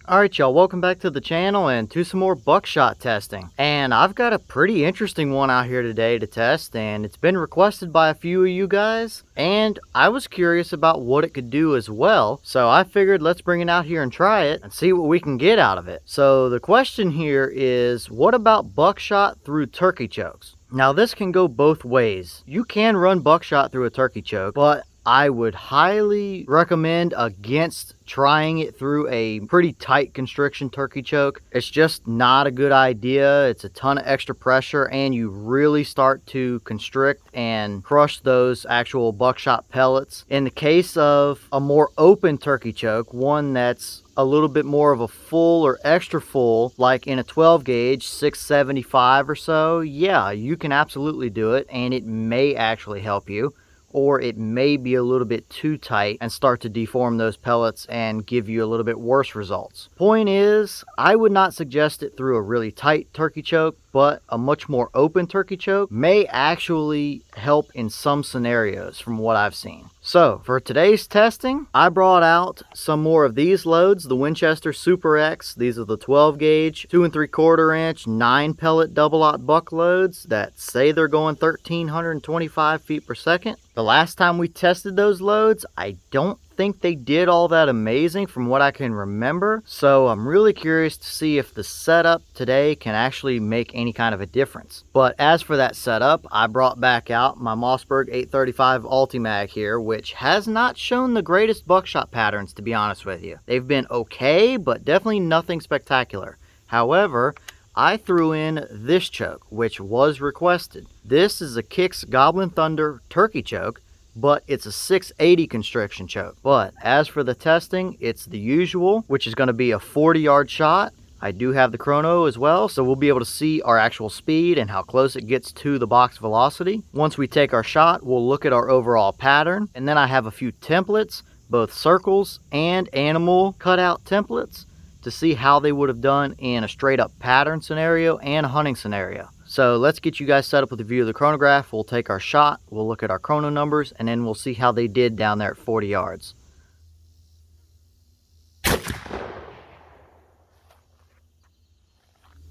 Alright y'all, welcome back to the channel and to some more buckshot testing. And I've got a pretty interesting one out here today to test, and it's been requested by a few of you guys, and I was curious about what it could do as well, so I figured let's bring it out here and try it and see what we can get out of it. So the question here is, what about buckshot through turkey chokes? Now this can go both ways. You can run buckshot through a turkey choke, but I would highly recommend against trying it through a pretty tight constriction turkey choke. It's just not a good idea. It's a ton of extra pressure and you really start to constrict and crush those actual buckshot pellets. In the case of a more open turkey choke, one that's a little bit more of a full or extra full, like in a 12 gauge 675 or so, yeah, you can absolutely do it and it may actually help you. Or it may be a little bit too tight and start to deform those pellets and give you a little bit worse results. Point is, I would not suggest it through a really tight turkey choke, but a much more open turkey choke may actually help in some scenarios from what I've seen. So for today's testing, I brought out some more of these loads, the Winchester Super X. These are the 12 gauge, 2 3/4 inch, 9 pellet double-aught buck loads that say they're going 1,325 feet per second. The last time we tested those loads, I don't think they did all that amazing from what I can remember, so I'm really curious to see if the setup today can actually make any kind of a difference. But as for that setup, I brought back out my Mossberg 835 Ulti-Mag here, which has not shown the greatest buckshot patterns, to be honest with you. They've been okay, but definitely nothing spectacular. However, I threw in this choke, which was requested. This is a Kicks Gobblin Thunder turkey choke, but it's a 680 constriction choke. But as for the testing, it's the usual, which is going to be a 40-yard shot. I do have the chrono as well, so we'll be able to see our actual speed and how close it gets to the box velocity. Once we take our shot, we'll look at our overall pattern, and then I have a few templates, both circles and animal cutout templates, to see how they would have done in a straight up pattern scenario and a hunting scenario. So let's get you guys set up with a view of the chronograph. We'll take our shot, we'll look at our chrono numbers, and then we'll see how they did down there at 40 yards.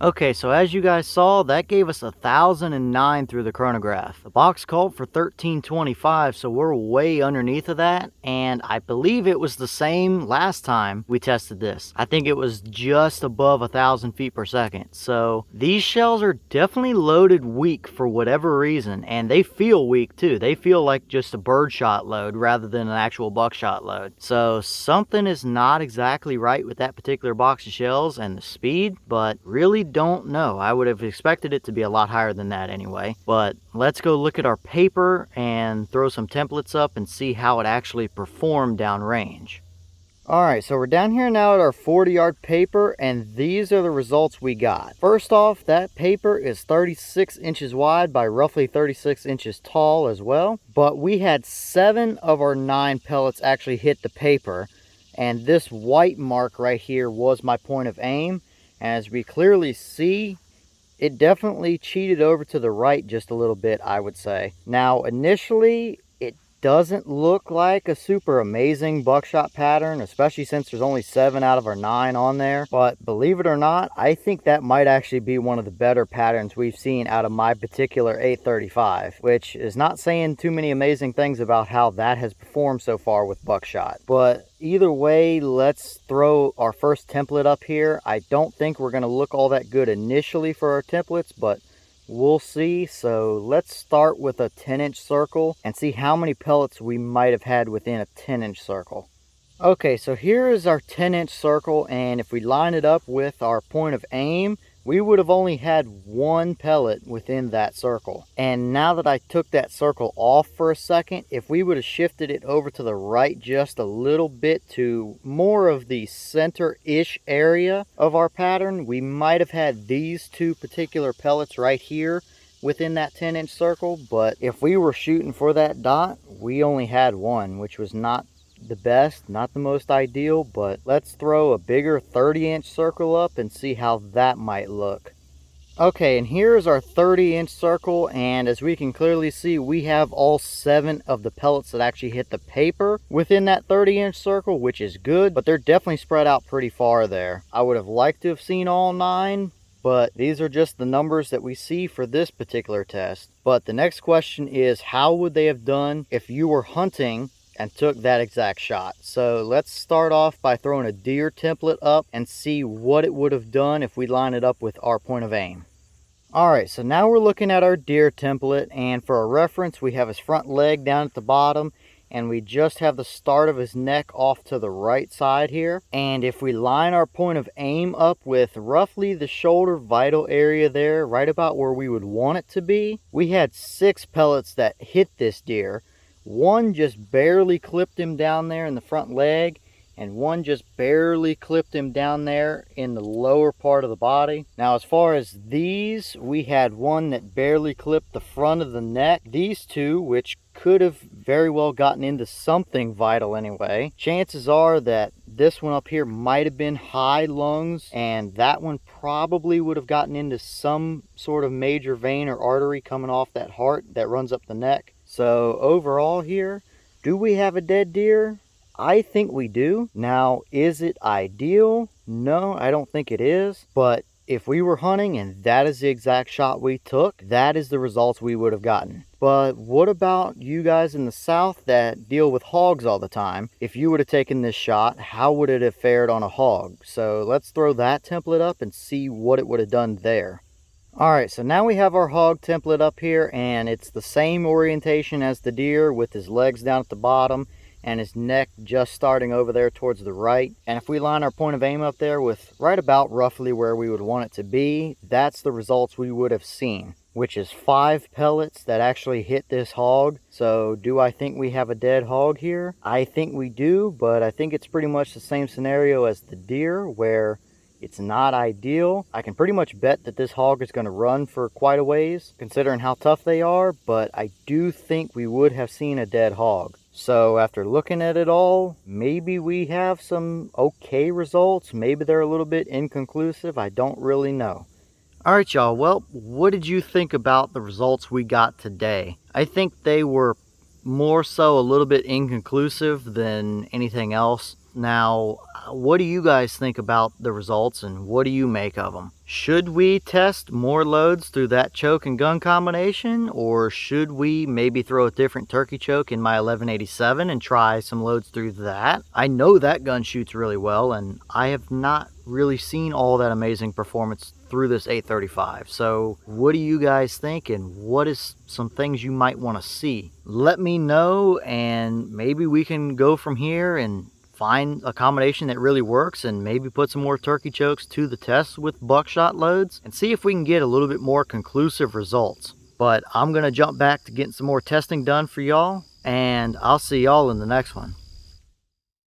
Okay, so as you guys saw, that gave us 1,009 through the chronograph. The box called for 1,325, so we're way underneath of that, and I believe it was the same last time we tested this. I think it was just above 1,000 feet per second. So these shells are definitely loaded weak for whatever reason, and they feel weak too. They feel like just a birdshot load rather than an actual buckshot load. So something is not exactly right with that particular box of shells and the speed, but really don't know. I would have expected it to be a lot higher than that anyway. But let's go look at our paper and throw some templates up and see how it actually performed downrange. Alright, so we're down here now at our 40-yard paper, and these are the results we got. First off, that paper is 36 inches wide by roughly 36 inches tall as well. But we had 7 of our 9 pellets actually hit the paper, and this white mark right here was my point of aim. As we clearly see, it definitely cheated over to the right just a little bit, I would say. Now, initially, it doesn't look like a super amazing buckshot pattern, especially since there's only 7 out of our 9 on there. But believe it or not, I think that might actually be one of the better patterns we've seen out of my particular 835, which is not saying too many amazing things about how that has performed so far with buckshot. But either way, let's throw our first template up here. I don't think we're going to look all that good initially for our templates, but we'll see. So let's start with a 10-inch circle and see how many pellets we might have had within a 10-inch circle. Okay, so here is our 10-inch circle, and if we line it up with our point of aim, we would have only had 1 pellet within that circle. And now that I took that circle off for a second, if we would have shifted it over to the right just a little bit to more of the center-ish area of our pattern, we might have had these 2 particular pellets right here within that 10-inch circle. But if we were shooting for that dot, we only had 1, which was not the best, not the most ideal. But let's throw a bigger 30-inch circle up and see how that might look. Okay, and here is our 30-inch circle, and as we can clearly see, we have all 7 of the pellets that actually hit the paper within that 30-inch circle, which is good, but they're definitely spread out pretty far there. I would have liked to have seen all 9, but these are just the numbers that we see for this particular test. But the next question is, how would they have done if you were hunting and took that exact shot? So let's start off by throwing a deer template up and see what it would have done if we line it up with our point of aim. Alright, so now we're looking at our deer template, and for a reference we have his front leg down at the bottom, and we just have the start of his neck off to the right side here. And if we line our point of aim up with roughly the shoulder vital area there, right about where we would want it to be, we had 6 pellets that hit this deer. 1 just barely clipped him down there in the front leg, and 1 just barely clipped him down there in the lower part of the body. Now as far as these, we had 1 that barely clipped the front of the neck. These 2, which could have very well gotten into something vital anyway. Chances are that this one up here might have been high lungs, and that one probably would have gotten into some sort of major vein or artery coming off that heart that runs up the neck. So overall here, do we have a dead deer? I think we do. Now, is it ideal? No, I don't think it is. But if we were hunting and that is the exact shot we took, that is the results we would have gotten. But what about you guys in the South that deal with hogs all the time? If you would have taken this shot, how would it have fared on a hog? So let's throw that template up and see what it would have done there. Alright, so now we have our hog template up here, and it's the same orientation as the deer with his legs down at the bottom and his neck just starting over there towards the right. And if we line our point of aim up there with right about roughly where we would want it to be, that's the results we would have seen, which is 5 pellets that actually hit this hog. So do I think we have a dead hog here? I think we do, but I think it's pretty much the same scenario as the deer, where it's not ideal. I can pretty much bet that this hog is going to run for quite a ways, considering how tough they are, but I do think we would have seen a dead hog. So after looking at it all, maybe we have some okay results. Maybe they're a little bit inconclusive. I don't really know. Alright y'all, well, what did you think about the results we got today? I think they were more so a little bit inconclusive than anything else. Now, what do you guys think about the results, and what do you make of them? Should we test more loads through that choke and gun combination, or should we maybe throw a different turkey choke in my 1187 and try some loads through that? I know that gun shoots really well, and I have not really seen all that amazing performance through this 835. So what do you guys think, and what is some things you might want to see? Let me know, and maybe we can go from here and find a combination that really works, and maybe put some more turkey chokes to the test with buckshot loads and see if we can get a little bit more conclusive results. But I'm going to jump back to getting some more testing done for y'all, and I'll see y'all in the next one.